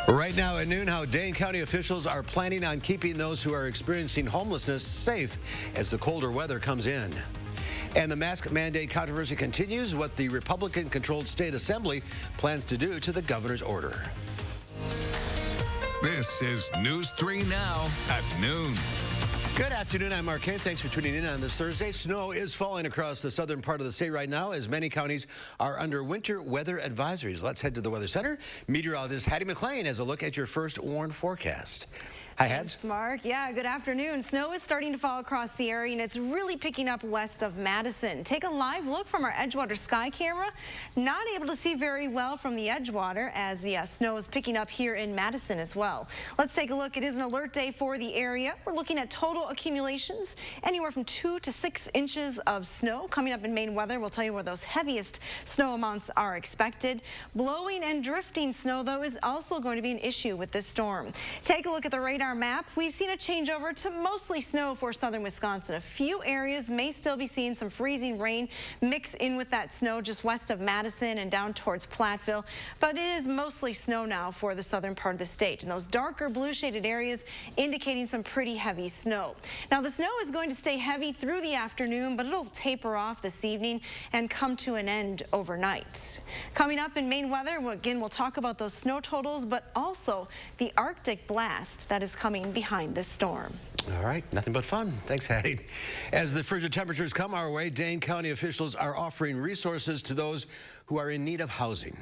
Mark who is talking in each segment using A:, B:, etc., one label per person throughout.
A: Right now at noon, how Dane County officials are planning on keeping those who are experiencing homelessness safe as the colder weather comes in. And the mask mandate controversy continues, what the Republican-controlled state assembly plans to do to the governor's order.
B: This is News 3 Now at noon.
A: Good afternoon. I'm Mark Kane. Thanks for tuning in on this Thursday. Snow is falling across the southern part of the state right now as many counties are under winter weather advisories. Let's head to the Weather Center. Meteorologist Hattie McLean has a look at your first warned forecast. Hi, Hads.
C: Thanks, Mark. Yeah, good afternoon. Snow is starting to fall across the area, and it's really picking up west of Madison. Take a live look from our Edgewater sky camera. Not able to see very well from the Edgewater as the snow is picking up here in Madison as well. Let's take a look. It is an alert day for the area. We're looking at total accumulations, anywhere from 2 to 6 inches of snow. Coming up in Maine weather, we'll tell you where those heaviest snow amounts are expected. Blowing and drifting snow, though, is also going to be an issue with this storm. Take a look at the radar map. We've seen a changeover to mostly snow for southern Wisconsin. A few areas may still be seeing some freezing rain mix in with that snow just west of Madison and down towards Platteville, but it is mostly snow now for the southern part of the state, and those darker blue shaded areas indicating some pretty heavy snow. Now the snow is going to stay heavy through the afternoon, but it'll taper off this evening and come to an end overnight. Coming up in Maine weather, again, we'll talk about those snow totals, but also the Arctic blast that is coming behind this storm.
A: All right, nothing but fun. Thanks, Hattie. As the frigid temperatures come our way, Dane County officials are offering resources to those who are in need of housing.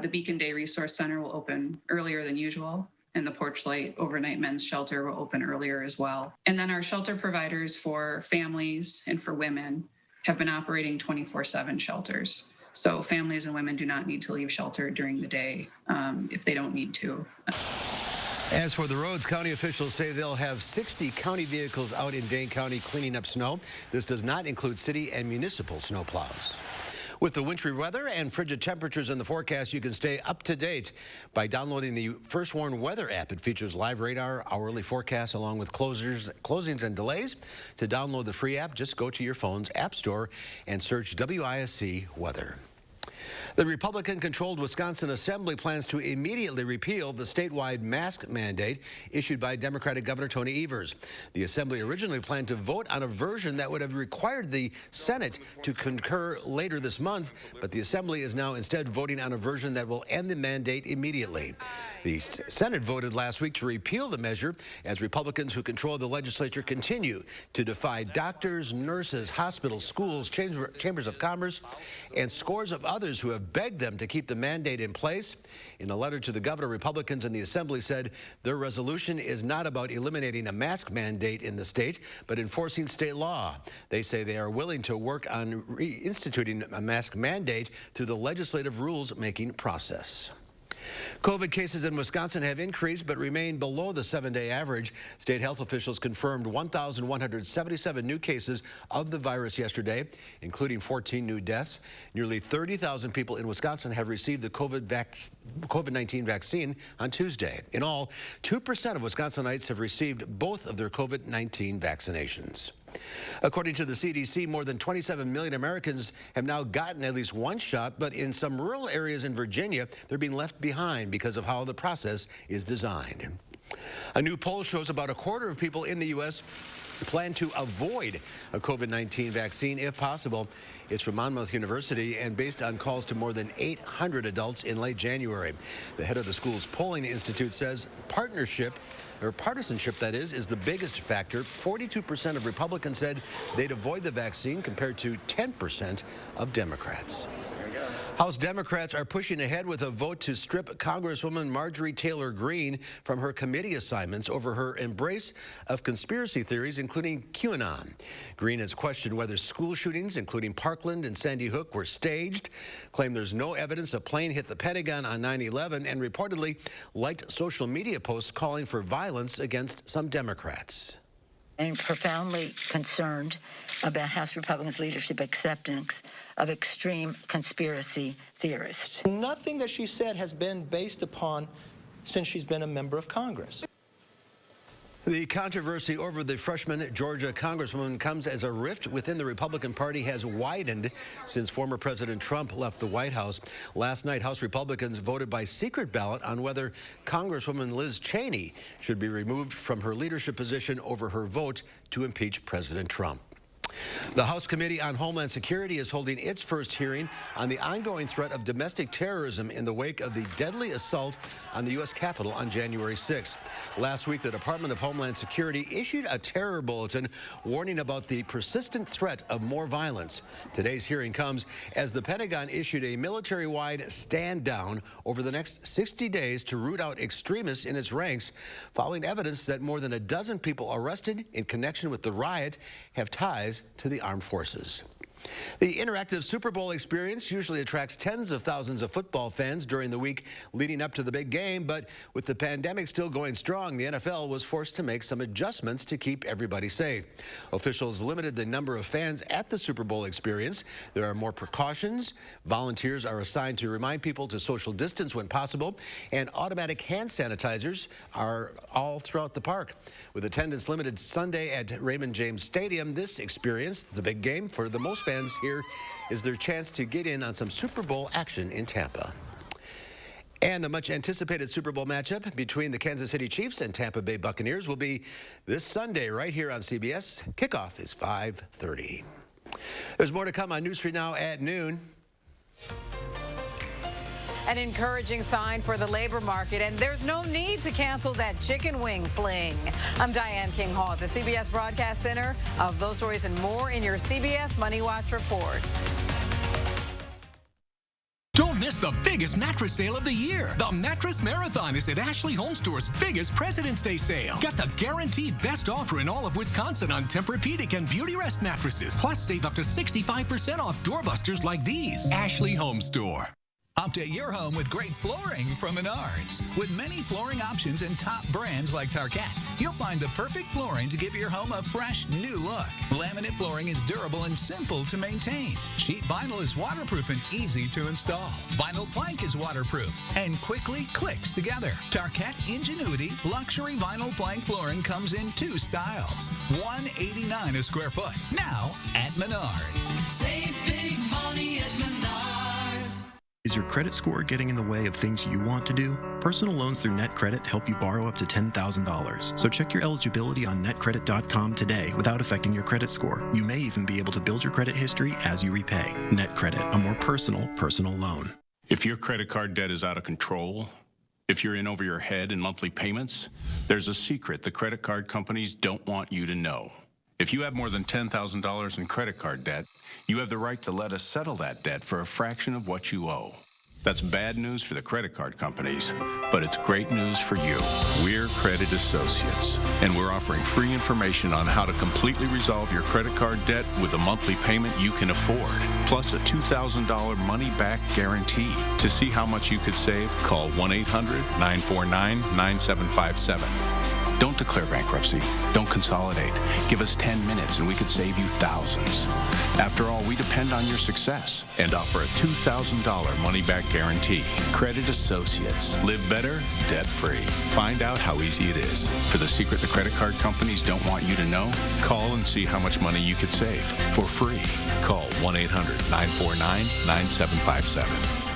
D: The Beacon Day Resource Center will open earlier than usual, and the Porch Light Overnight Men's Shelter will open earlier as well. And then our shelter providers for families and for women have been operating 24/7 shelters. So families and women do not need to leave shelter during the day if they don't need to.
A: As for the roads, county officials say they'll have 60 county vehicles out in Dane County cleaning up snow. This does not include city and municipal snow plows. With the wintry weather and frigid temperatures in the forecast, you can stay up to date by downloading the First Warn Weather app. It features live radar, hourly forecasts, along with closings and delays. To download the free app, just go to your phone's app store and search WISC Weather. The Republican-controlled Wisconsin Assembly plans to immediately repeal the statewide mask mandate issued by Democratic Governor Tony Evers. The Assembly originally planned to vote on a version that would have required the Senate to concur later this month, but the Assembly is now instead voting on a version that will end the mandate immediately. The Senate voted last week to repeal the measure as Republicans who control the legislature continue to defy doctors, nurses, hospitals, schools, chambers of commerce, and scores of others who have begged them to keep the mandate in place. In a letter to the governor, Republicans in the Assembly said their resolution is not about eliminating a mask mandate in the state, but enforcing state law. They say they are willing to work on reinstituting a mask mandate through the legislative rules-making process. COVID cases in Wisconsin have increased but remain below the 7-day average. State health officials confirmed 1,177 new cases of the virus yesterday, including 14 new deaths. Nearly 30,000 people in Wisconsin have received the COVID-19 vaccine on Tuesday. In all, 2% of Wisconsinites have received both of their COVID-19 vaccinations. According to the CDC, more than 27 million Americans have now gotten at least one shot, but in some rural areas in Virginia, they're being left behind because of how the process is designed. A new poll shows about a quarter of people in the U.S. plan to avoid a COVID-19 vaccine if possible. It's from Monmouth University and based on calls to more than 800 adults in late January. The head of the school's polling institute says partisanship, that is the biggest factor. 42% of Republicans said they'd avoid the vaccine compared to 10% of Democrats. House Democrats are pushing ahead with a vote to strip Congresswoman Marjorie Taylor Greene from her committee assignments over her embrace of conspiracy theories, including QAnon. Greene has questioned whether school shootings, including Parkland and Sandy Hook, were staged, claimed there's no evidence a plane hit the Pentagon on 9/11, and reportedly liked social media posts calling for violence against some Democrats.
E: I'm profoundly concerned about House Republicans' leadership acceptance of extreme conspiracy theorists.
F: Nothing that she said has been based upon since she's been a member of Congress.
A: The controversy over the freshman Georgia congresswoman comes as a rift within the Republican Party has widened since former President Trump left the White House. Last night, House Republicans voted by secret ballot on whether Congresswoman Liz Cheney should be removed from her leadership position over her vote to impeach President Trump. The House Committee on Homeland Security is holding its first hearing on the ongoing threat of domestic terrorism in the wake of the deadly assault on the U.S. Capitol on January 6th. Last week, the Department of Homeland Security issued a terror bulletin warning about the persistent threat of more violence. Today's hearing comes as the Pentagon issued a military-wide stand down over the next 60 days to root out extremists in its ranks, following evidence that more than a dozen people arrested in connection with the riot have ties to the armed forces. The interactive Super Bowl experience usually attracts tens of thousands of football fans during the week leading up to the big game, but with the pandemic still going strong, the NFL was forced to make some adjustments to keep everybody safe. Officials limited the number of fans at the Super Bowl experience. There are more precautions. Volunteers are assigned to remind people to social distance when possible, and automatic hand sanitizers are all throughout the park. With attendance limited Sunday at Raymond James Stadium, this experience, the big game for the most fans here, is their chance to get in on some Super Bowl action in Tampa. And the much anticipated Super Bowl matchup between the Kansas City Chiefs and Tampa Bay Buccaneers will be this Sunday right here on CBS. Kickoff is 5:30. There's more to come on News 3 Now at noon.
F: An encouraging sign for the labor market, and there's no need to cancel that chicken wing fling. I'm Diane King Hall at the CBS Broadcast Center. Of those stories and more in your CBS Money Watch report.
G: Don't miss the biggest mattress sale of the year. The Mattress Marathon is at Ashley Home Store's biggest President's Day sale. Get the guaranteed best offer in all of Wisconsin on Tempur-Pedic and Beautyrest mattresses. Plus, save up to 65% off doorbusters like these. Ashley Home Store.
H: Update your home with great flooring from Menards. With many flooring options and top brands like Tarkett, you'll find the perfect flooring to give your home a fresh, new look. Laminate flooring is durable and simple to maintain. Sheet vinyl is waterproof and easy to install. Vinyl plank is waterproof and quickly clicks together. Tarkett Ingenuity Luxury Vinyl Plank Flooring comes in 2 styles. $189 a square foot. Now at Menards.
I: Save big money at Menards.
J: Is your credit score getting in the way of things you want to do? Personal loans through NetCredit help you borrow up to $10,000. So check your eligibility on netcredit.com today without affecting your credit score. You may even be able to build your credit history as you repay. NetCredit, a more personal loan.
K: If your credit card debt is out of control, if you're in over your head in monthly payments, there's a secret the credit card companies don't want you to know. If you have more than $10,000 in credit card debt, you have the right to let us settle that debt for a fraction of what you owe. That's bad news for the credit card companies, but it's great news for you. We're Credit Associates, and we're offering free information on how to completely resolve your credit card debt with a monthly payment you can afford, plus a $2,000 money-back guarantee. To see how much you could save, call 1-800-949-9757. Don't declare bankruptcy. Don't consolidate. Give us 10 minutes and we could save you thousands. After all, we depend on your success and offer a $2,000 money-back guarantee. Credit Associates. Live better, debt-free. Find out how easy it is. For the secret the credit card companies don't want you to know, call and see how much money you could save for free. Call 1-800-949-9757.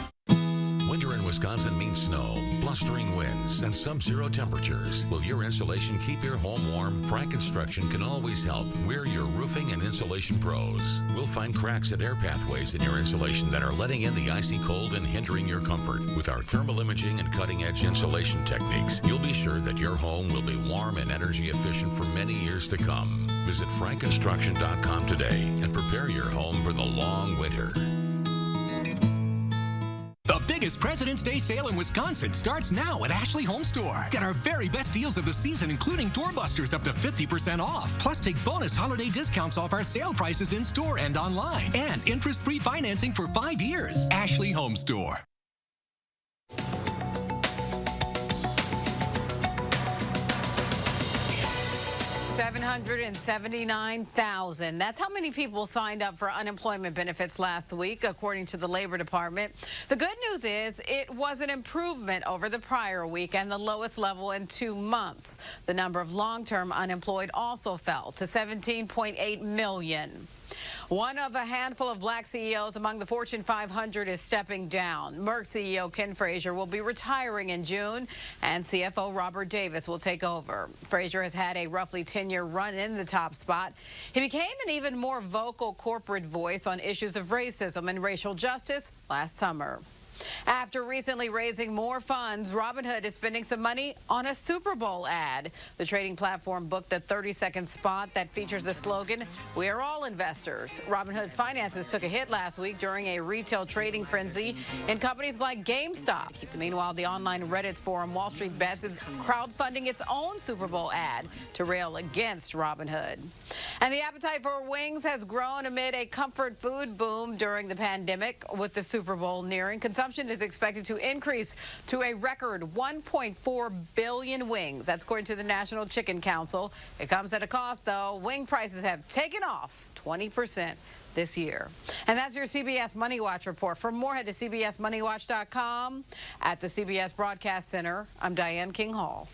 L: Winter in Wisconsin means snow, blustering winds, and sub-zero temperatures. Will your insulation keep your home warm? Frank Construction can always help. We're your roofing and insulation pros. We'll find cracks and air pathways in your insulation that are letting in the icy cold and hindering your comfort. With our thermal imaging and cutting-edge insulation techniques, you'll be sure that your home will be warm and energy efficient for many years to come. Visit frankconstruction.com today and prepare your home for the long winter.
G: The biggest President's Day sale in Wisconsin starts now at Ashley Home Store. Get our very best deals of the season, including doorbusters up to 50% off. Plus, take bonus holiday discounts off our sale prices in store and online. And interest-free financing for 5 years. Ashley Home Store.
F: 779,000. That's how many people signed up for unemployment benefits last week, according to the Labor Department. The good news is it was an improvement over the prior week and the lowest level in 2 months. The number of long-term unemployed also fell to 17.8 million. One of a handful of black CEOs among the Fortune 500 is stepping down. Merck CEO Ken Frazier will be retiring in June, and CFO Robert Davis will take over. Frazier has had a roughly 10-year run in the top spot. He became an even more vocal corporate voice on issues of racism and racial justice last summer. After recently raising more funds, Robinhood is spending some money on a Super Bowl ad. The trading platform booked a 30-second spot that features the slogan, "We are all investors." Robinhood's finances took a hit last week during a retail trading frenzy in companies like GameStop. Meanwhile, the online Reddit forum Wall Street Bets is crowdfunding its own Super Bowl ad to rail against Robinhood. And the appetite for wings has grown amid a comfort food boom during the pandemic. With the Super Bowl nearing, consumption is expected to increase to a record 1.4 billion wings. That's according to the National Chicken Council. It comes at a cost, though. Wing prices have taken off 20% this year. And that's your CBS Money Watch report. For more, head to cbsmoneywatch.com. At the CBS Broadcast Center, I'm Diane King Hall.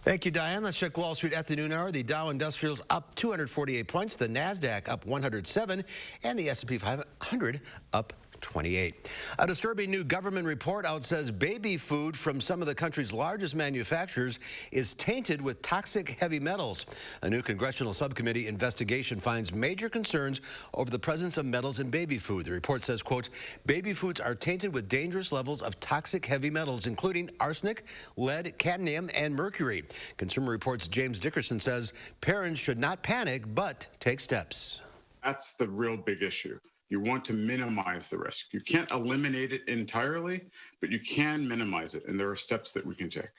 A: Thank you, Diane. Let's check Wall Street at the noon hour. The Dow Industrials up 248 points, the NASDAQ up 107, and the S&P 500 up 28. A disturbing new government report out says baby food from some of the country's largest manufacturers is tainted with toxic heavy metals. A new congressional subcommittee investigation finds major concerns over the presence of metals in baby food. The report says, quote, baby foods are tainted with dangerous levels of toxic heavy metals, including arsenic, lead, cadmium, and mercury. Consumer Reports' James Dickerson says parents should not panic, but take steps.
M: That's the real big issue. You want to minimize the risk. You can't eliminate it entirely, but you can minimize it, and there are steps that we can take.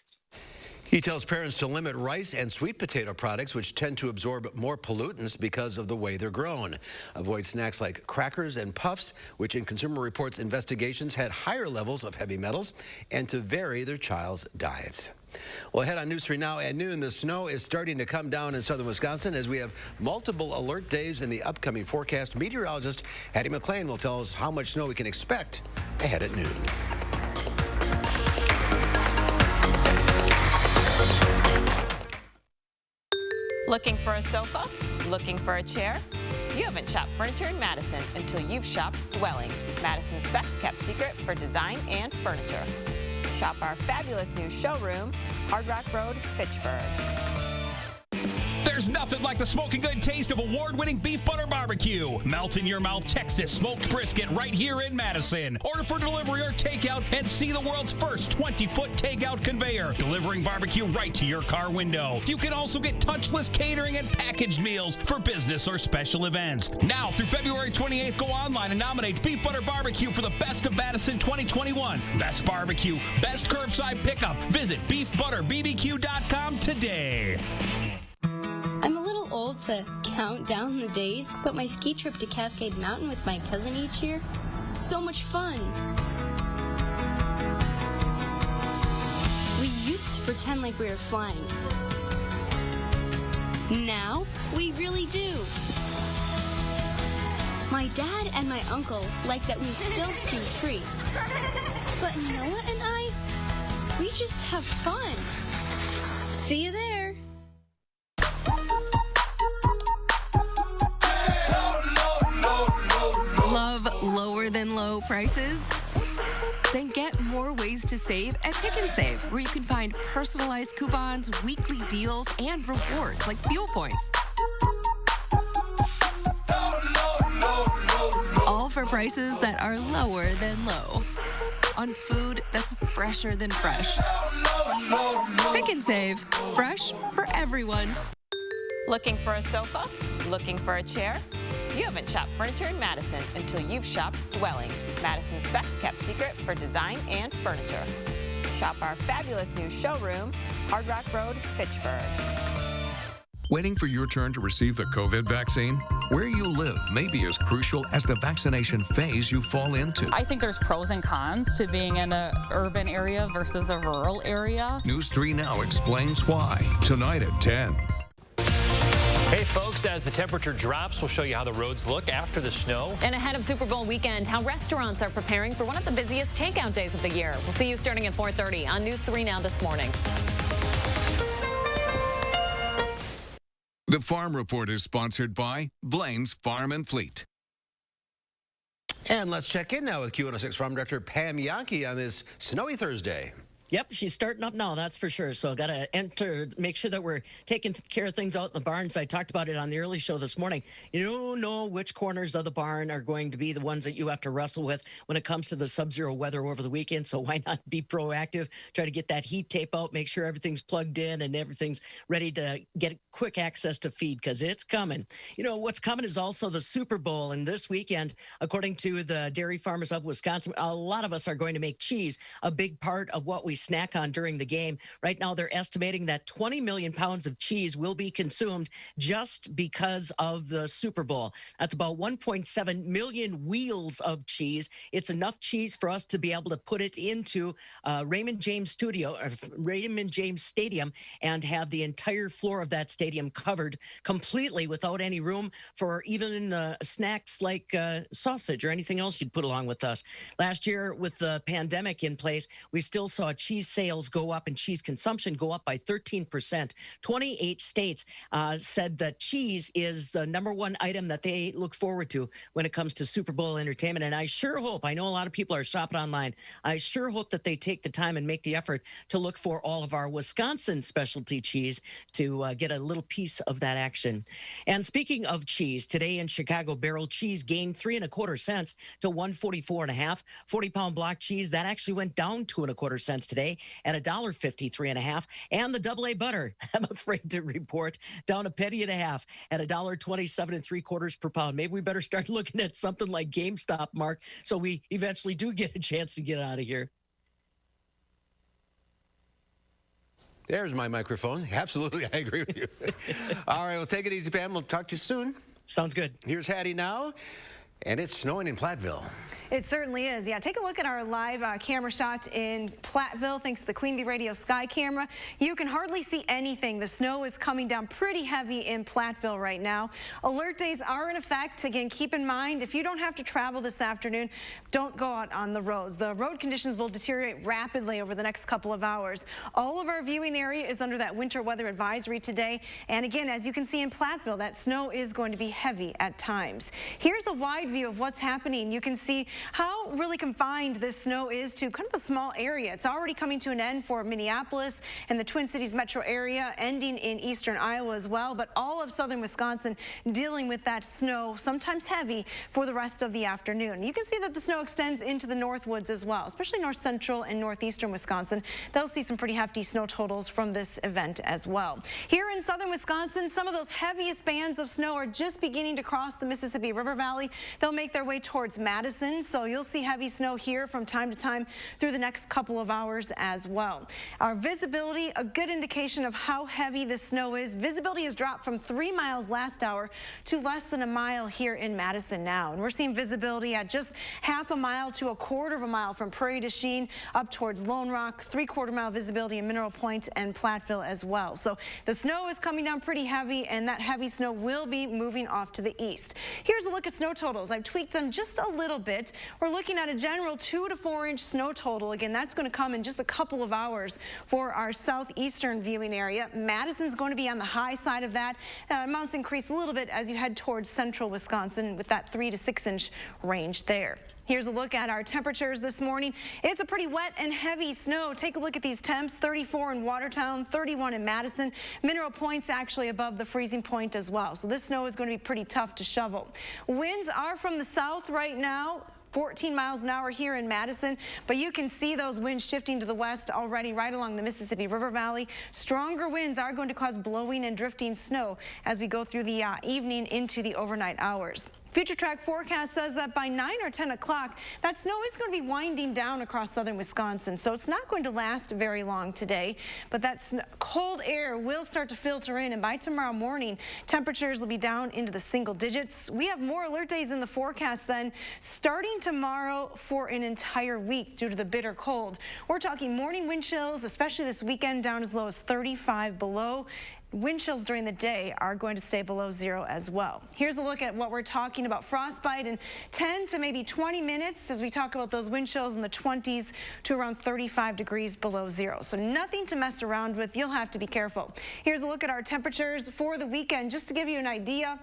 A: He tells parents to limit rice and sweet potato products, which tend to absorb more pollutants because of the way they're grown. Avoid snacks like crackers and puffs, which in Consumer Reports investigations had higher levels of heavy metals, and to vary their child's diet. Well, ahead on News 3 Now at noon, the snow is starting to come down in southern Wisconsin as we have multiple alert days in the upcoming forecast. Meteorologist Hattie McLean will tell us how much snow we can expect ahead at noon.
N: Looking for a sofa? Looking for a chair? You haven't shopped furniture in Madison until you've shopped Dwellings, Madison's best kept secret for design and furniture. Shop our fabulous new showroom, Hard Rock Road, Fitchburg.
O: There's nothing like the smoking good taste of award-winning beef butter barbecue. Melt in your mouth Texas smoked brisket right here in Madison. Order for delivery or takeout and see the world's first 20-foot takeout conveyor, delivering barbecue right to your car window. You can also get touchless catering and packaged meals for business or special events. Now through February 28th, go online and nominate Beef Butter Barbecue for the Best of Madison 2021. Best barbecue, best curbside pickup. Visit beefbutterbbq.com today.
P: I'm a little old to count down the days, but my ski trip to Cascade Mountain with my cousin each year, so much fun. We used to pretend like we were flying. Now, we really do. My dad and my uncle like that we still ski free. But Noah and I, we just have fun. See you there.
Q: Love lower than low prices? Then get more ways to save at Pick and Save, where you can find personalized coupons, weekly deals, and rewards like fuel points. All for prices that are lower than low. On food that's fresher than fresh. Pick and Save. Fresh for everyone.
N: Looking for a sofa? Looking for a chair? You haven't shopped furniture in Madison until you've shopped Dwellings, Madison's best kept secret for design and furniture. Shop our fabulous new showroom, Hard Rock Road, Fitchburg.
L: Waiting for your turn to receive the COVID vaccine? Where you live may be as crucial as the vaccination phase you fall into.
R: I think there's pros and cons to being in an urban area versus a rural area.
L: News 3 Now explains why. Tonight at 10.
S: Hey folks, as the temperature drops, we'll show you how the roads look after the snow.
T: And ahead of Super Bowl weekend, how restaurants are preparing for one of the busiest takeout days of the year. We'll see you starting at 4:30 on News 3 Now this morning.
B: The Farm Report is sponsored by Blaine's Farm and Fleet.
A: And let's check in now with Q106 Farm Director Pam Yankee on this snowy Thursday.
U: Yep, she's starting up now, that's for sure. So got to make sure that we're taking care of things out in the barns. I talked about it on the early show this morning. You don't know which corners of the barn are going to be the ones that you have to wrestle with when it comes to the sub-zero weather over the weekend. So why not be proactive? Try to get that heat tape out, make sure everything's plugged in and everything's ready to get quick access to feed because it's coming. You know, what's coming is also the Super Bowl. And this weekend, according to the Dairy Farmers of Wisconsin, a lot of us are going to make cheese a big part of what we snack on during the game. Right now, they're estimating that 20 million pounds of cheese will be consumed just because of the Super Bowl. That's about 1.7 million wheels of cheese. It's enough cheese for us to be able to put it into Raymond James Stadium and have the entire floor of that stadium covered completely without any room for even snacks like sausage or anything else you'd put along with us. Last year, with the pandemic in place, we still saw cheese sales go up and cheese consumption go up by 13%. 28 states said that cheese is the #1 item that they look forward to when it comes to Super Bowl entertainment. And I sure hope, I know a lot of people are shopping online, I sure hope that they take the time and make the effort to look for all of our Wisconsin specialty cheese to get a little piece of that action. And speaking of cheese, today in Chicago, barrel cheese gained 3 1/4 cents to 144 1/2. 40-pound block cheese, that actually went down 2 1/4 cents today at $1.53 1/2. And the AA butter, I'm afraid to report, down 1.5 pennies at $1.27 3/4 per pound. Maybe we better start looking at something like GameStop, Mark, so we eventually do get a chance to get out of here.
A: There's my microphone. Absolutely, I agree with you. All right, well, take it easy, Pam. We'll talk to you soon.
U: Sounds good.
A: Here's Hattie now, and it's snowing in Platteville.
C: It certainly is. Yeah, take a look at our live camera shot in Platteville. Thanks to the Queen Bee Radio Sky Camera. You can hardly see anything. The snow is coming down pretty heavy in Platteville right now. Alert days are in effect. Again, keep in mind, if you don't have to travel this afternoon, don't go out on the roads. The road conditions will deteriorate rapidly over the next couple of hours. All of our viewing area is under that winter weather advisory today. And again, as you can see in Platteville, that snow is going to be heavy at times. Here's a wide view of what's happening. You can see how really confined this snow is to kind of a small area. It's already coming to an end for Minneapolis and the Twin Cities metro area, ending in eastern Iowa as well, but all of southern Wisconsin dealing with that snow, sometimes heavy, for the rest of the afternoon. You can see that the snow extends into the north woods as well, especially north central and northeastern Wisconsin. They'll see some pretty hefty snow totals from this event as well. Here in southern Wisconsin, some of those heaviest bands of snow are just beginning to cross the Mississippi River Valley. They'll make their way towards Madison, so you'll see heavy snow here from time to time through the next couple of hours as well. Our visibility, a good indication of how heavy the snow is. Visibility has dropped from 3 miles last hour to less than 1 mile here in Madison now. And we're seeing visibility at just 1/2 mile to 1/4 mile from Prairie du Chien up towards Lone Rock, 3/4 mile visibility in Mineral Point and Platteville as well. So the snow is coming down pretty heavy, and that heavy snow will be moving off to the east. Here's a look at snow totals. I've tweaked them just a little bit. We're looking at a general 2 to 4 inch snow total. Again, that's going to come in just a couple of hours for our southeastern viewing area. Madison's going to be on the high side of that. Amounts increase a little bit as you head towards central Wisconsin with that 3 to 6 inch range there. Here's a look at our temperatures this morning. It's a pretty wet and heavy snow. Take a look at these temps. 34 in Watertown, 31 in Madison. Mineral Point's actually above the freezing point as well. So this snow is going to be pretty tough to shovel. Winds are from the south right now. 14 miles an hour here in Madison, but you can see those winds shifting to the west already right along the Mississippi River Valley. Stronger winds are going to cause blowing and drifting snow as we go through the evening into the overnight hours. Future track forecast says that by 9 or 10 o'clock, that snow is going to be winding down across southern Wisconsin, so it's not going to last very long today, but that cold air will start to filter in, and by tomorrow morning, temperatures will be down into the single digits. We have more alert days in the forecast then, starting tomorrow for an entire week due to the bitter cold. We're talking morning wind chills, especially this weekend, down as low as 35 below. Wind chills during the day are going to stay below 0 as well. Here's a look at what we're talking about. Frostbite in 10 to maybe 20 minutes as we talk about those wind chills in the 20s to around 35 degrees below 0. So nothing to mess around with. You'll have to be careful. Here's a look at our temperatures for the weekend just to give you an idea.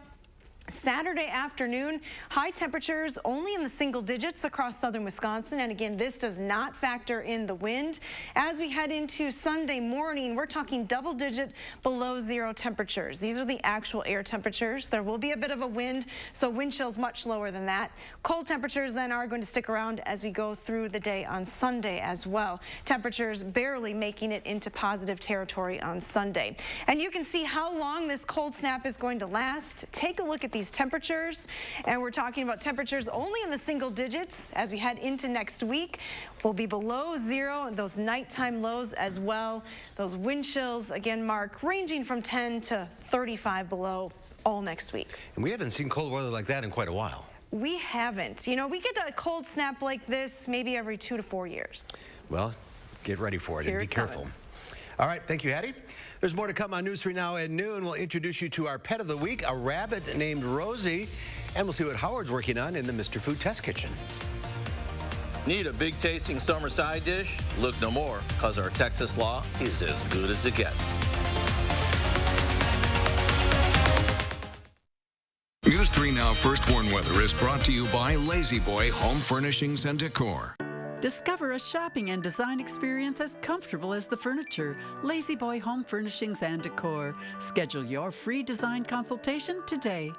C: Saturday afternoon, high temperatures only in the single digits across southern Wisconsin. And again, this does not factor in the wind. As we head into Sunday morning, we're talking double-digit below 0 temperatures. These are the actual air temperatures. There will be a bit of a wind, so wind chills much lower than that. Cold temperatures then are going to stick around as we go through the day on Sunday as well. Temperatures barely making it into positive territory on Sunday. And you can see how long this cold snap is going to last. Take a look at these temperatures, and we're talking about temperatures only in the single digits as we head into next week. We'll be below 0, and those nighttime lows as well. Those wind chills, again, Mark, ranging from 10 to 35 below all next week.
A: And we haven't seen cold weather like that in quite a while.
C: We haven't. You know, we get a cold snap like this maybe every 2 to 4 years.
A: Well, get ready for it and be careful.
C: Coming.
A: All right, thank you, Hattie. There's more to come on News 3 Now at noon. We'll introduce you to our pet of the week, a rabbit named Rosie, and we'll see what Howard's working on in the Mr. Food Test Kitchen.
D: Need a big tasting summer side dish? Look no more, because our Texas law is as good as it gets.
B: News 3 Now First Warn Weather is brought to you by Lazy Boy Home Furnishings and Decor.
V: Discover a shopping and design experience as comfortable as the furniture. Lazy Boy Home Furnishings and Decor. Schedule your free design consultation today.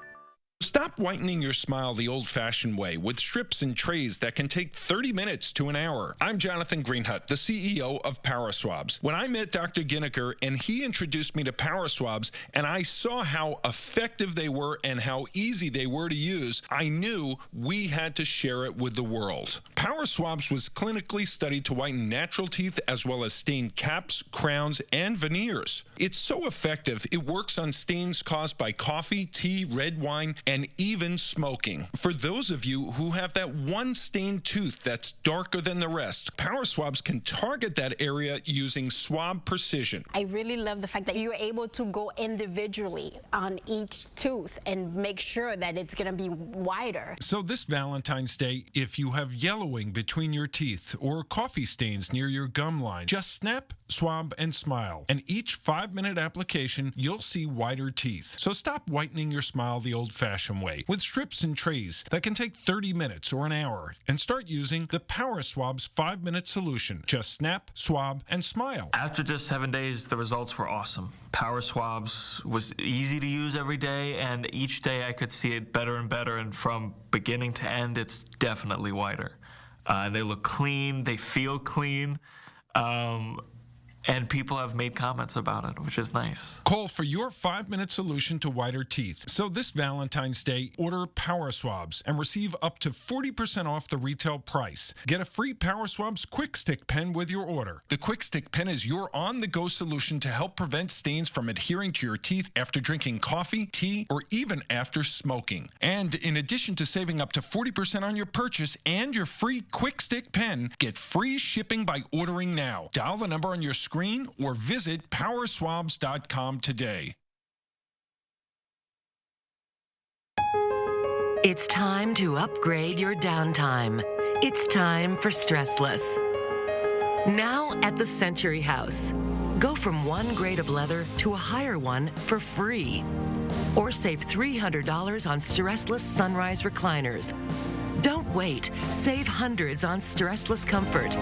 O: Stop whitening your smile the old-fashioned way with strips and trays that can take 30 minutes to an hour. I'm Jonathan Greenhut, the CEO of Power Swabs. When I met Dr. Ginniker and he introduced me to Power Swabs and I saw how effective they were and how easy they were to use, I knew we had to share it with the world. Power Swabs was clinically studied to whiten natural teeth as well as stain caps, crowns, and veneers. It's so effective, it works on stains caused by coffee, tea, red wine, and even smoking. For those of you who have that one stained tooth that's darker than the rest, Power Swabs can target that area using swab precision.
W: I really love the fact that you're able to go individually on each tooth and make sure that it's going to be wider.
O: So this Valentine's Day, if you have yellowing between your teeth or coffee stains near your gum line, just snap, swab, and smile. And each 5-minute application, you'll see whiter teeth. So stop whitening your smile the old-fashioned way with strips and trays that can take 30 minutes or an hour, and start using the Power Swabs 5-minute solution. Just snap, swab, and smile.
X: After just 7 days, the results were awesome. Power Swabs was easy to use every day, and each day I could see it better and better, and from beginning to end, it's definitely whiter. They look clean, they feel clean. And people have made comments about it, which is nice.
O: Call for your 5-minute solution to whiter teeth. So this Valentine's Day, order Power Swabs and receive up to 40% off the retail price. Get a free Power Swabs Quick Stick pen with your order. The Quick Stick pen is your on-the-go solution to help prevent stains from adhering to your teeth after drinking coffee, tea, or even after smoking. And in addition to saving up to 40% on your purchase and your free Quick Stick pen, get free shipping by ordering now. Dial the number on your screen or visit powerswabs.com today.
Y: It's time to upgrade your downtime. It's time for Stressless. Now at the Century House. Go from one grade of leather to a higher one for free. Or save $300 on Stressless Sunrise recliners. Don't wait. Save hundreds on Stressless comfort.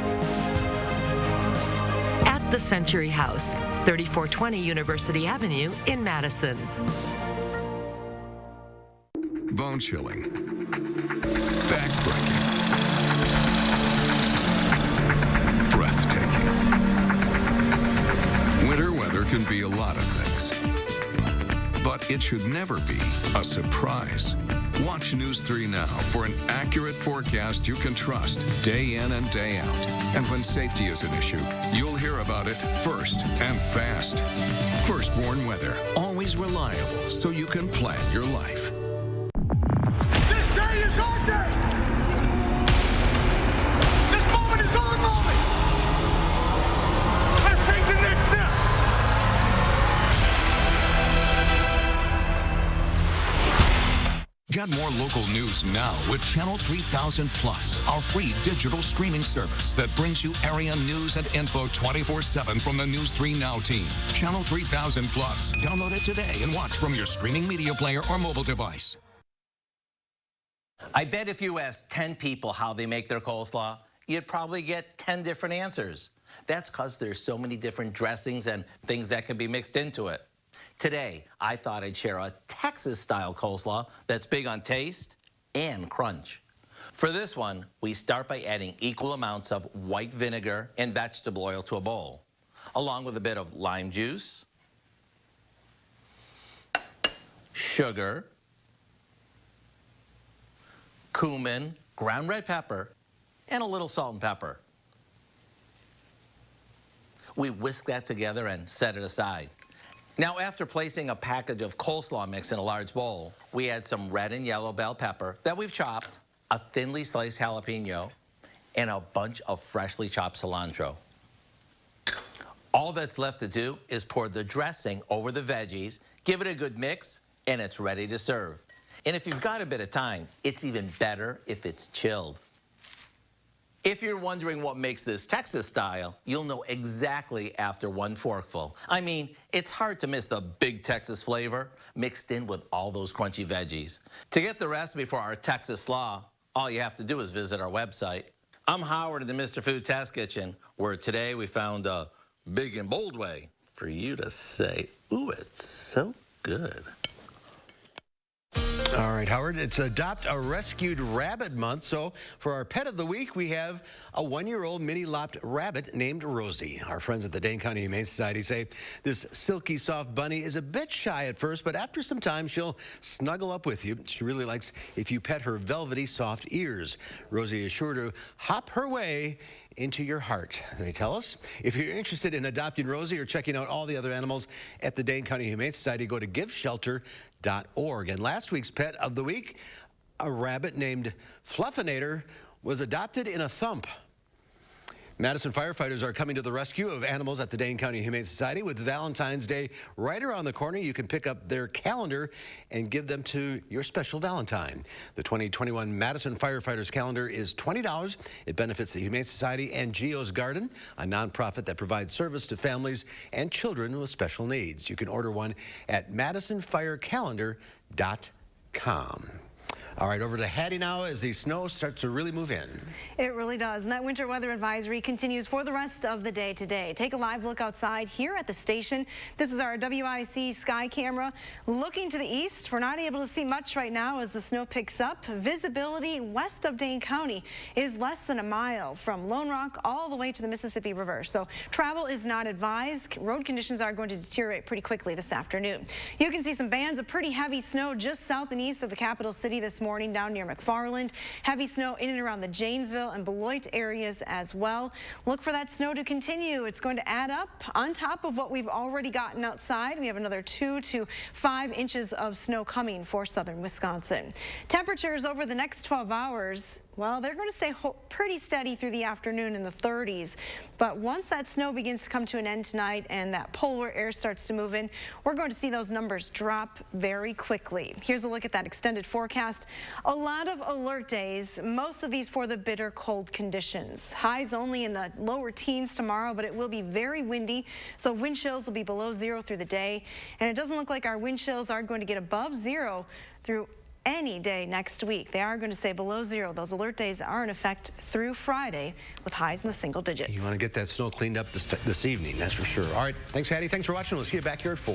Y: At the Century House, 3420 University Avenue in Madison.
B: Bone chilling. Back breaking. Breathtaking. Winter weather can be a lot of things. But it should never be a surprise. Watch News 3 Now for an accurate forecast you can trust day in and day out. And when safety is an issue, you'll hear about it first and fast. First Warn Weather, always reliable so you can plan your life.
I: This day is our day! This moment is our moment! Let's take the next step!
B: Get more local news now with Channel 3000 Plus, our free digital streaming service that brings you area news and info 24/7 from the News 3 Now team. Channel 3000 Plus. Download it today and watch from your streaming media player or mobile device.
D: I bet if you asked 10 people how they make their coleslaw, you'd probably get 10 different answers. That's because there's so many different dressings and things that can be mixed into it. Today, I thought I'd share a Texas-style coleslaw that's big on taste and crunch. For this one, we start by adding equal amounts of white vinegar and vegetable oil to a bowl, along with a bit of lime juice, sugar, cumin, ground red pepper, and a little salt and pepper. We whisk that together and set it aside. Now, after placing a package of coleslaw mix in a large bowl, we add some red and yellow bell pepper that we've chopped, a thinly sliced jalapeno, and a bunch of freshly chopped cilantro. All that's left to do is pour the dressing over the veggies, give it a good mix, and it's ready to serve. And if you've got a bit of time, it's even better if it's chilled. If you're wondering what makes this Texas style, you'll know exactly after one forkful. I mean, it's hard to miss the big Texas flavor mixed in with all those crunchy veggies. To get the recipe for our Texas slaw, all you have to do is visit our website. I'm Howard in the Mr. Food Test Kitchen, where today we found a big and bold way for you to say, ooh, it's so good.
A: All right, Howard, it's Adopt a Rescued Rabbit Month. So for our pet of the week, we have a 1-year-old mini-lopped rabbit named Rosie. Our friends at the Dane County Humane Society say this silky soft bunny is a bit shy at first, but after some time, she'll snuggle up with you. She really likes if you pet her velvety soft ears. Rosie is sure to hop her way into your heart, they tell us. If you're interested in adopting Rosie or checking out all the other animals at the Dane County Humane Society, go to giveshelter.org. And last week's pet of the week, a rabbit named Fluffinator, was adopted in a thump. Madison firefighters are coming to the rescue of animals at the Dane County Humane Society. With Valentine's Day right around the corner, you can pick up their calendar and give them to your special Valentine. The 2021 Madison Firefighters calendar is $20. It benefits the Humane Society and Geo's Garden, a nonprofit that provides service to families and children with special needs. You can order one at MadisonFireCalendar.com. All right, over to Hattie now as the snow starts to really move in.
C: It really does. And that winter weather advisory continues for the rest of the day today. Take a live look outside here at the station. This is our WIC sky camera. Looking to the east, we're not able to see much right now as the snow picks up. Visibility west of Dane County is less than a mile from Lone Rock all the way to the Mississippi River. So travel is not advised. Road conditions are going to deteriorate pretty quickly this afternoon. You can see some bands of pretty heavy snow just south and east of the capital city this morning down near McFarland. Heavy snow in and around the Janesville and Beloit areas as well. Look for that snow to continue. It's going to add up on top of what we've already gotten outside. We have another 2 to 5 inches of snow coming for southern Wisconsin. Temperatures over the next 12 hours, well, they're going to stay pretty steady through the afternoon in the 30s. But once that snow begins to come to an end tonight and that polar air starts to move in, we're going to see those numbers drop very quickly. Here's a look at that extended forecast. A lot of alert days, most of these for the bitter cold conditions. Highs only in the lower teens tomorrow, but it will be very windy, so wind chills will be below 0 through the day. And it doesn't look like our wind chills are going to get above 0 through any day next week. They are going to stay below 0. Those alert days are in effect through Friday with highs in the single digits.
A: You want to get that snow cleaned up this evening, that's for sure. All right, thanks, Hattie. Thanks for watching. We'll see you back here at 4.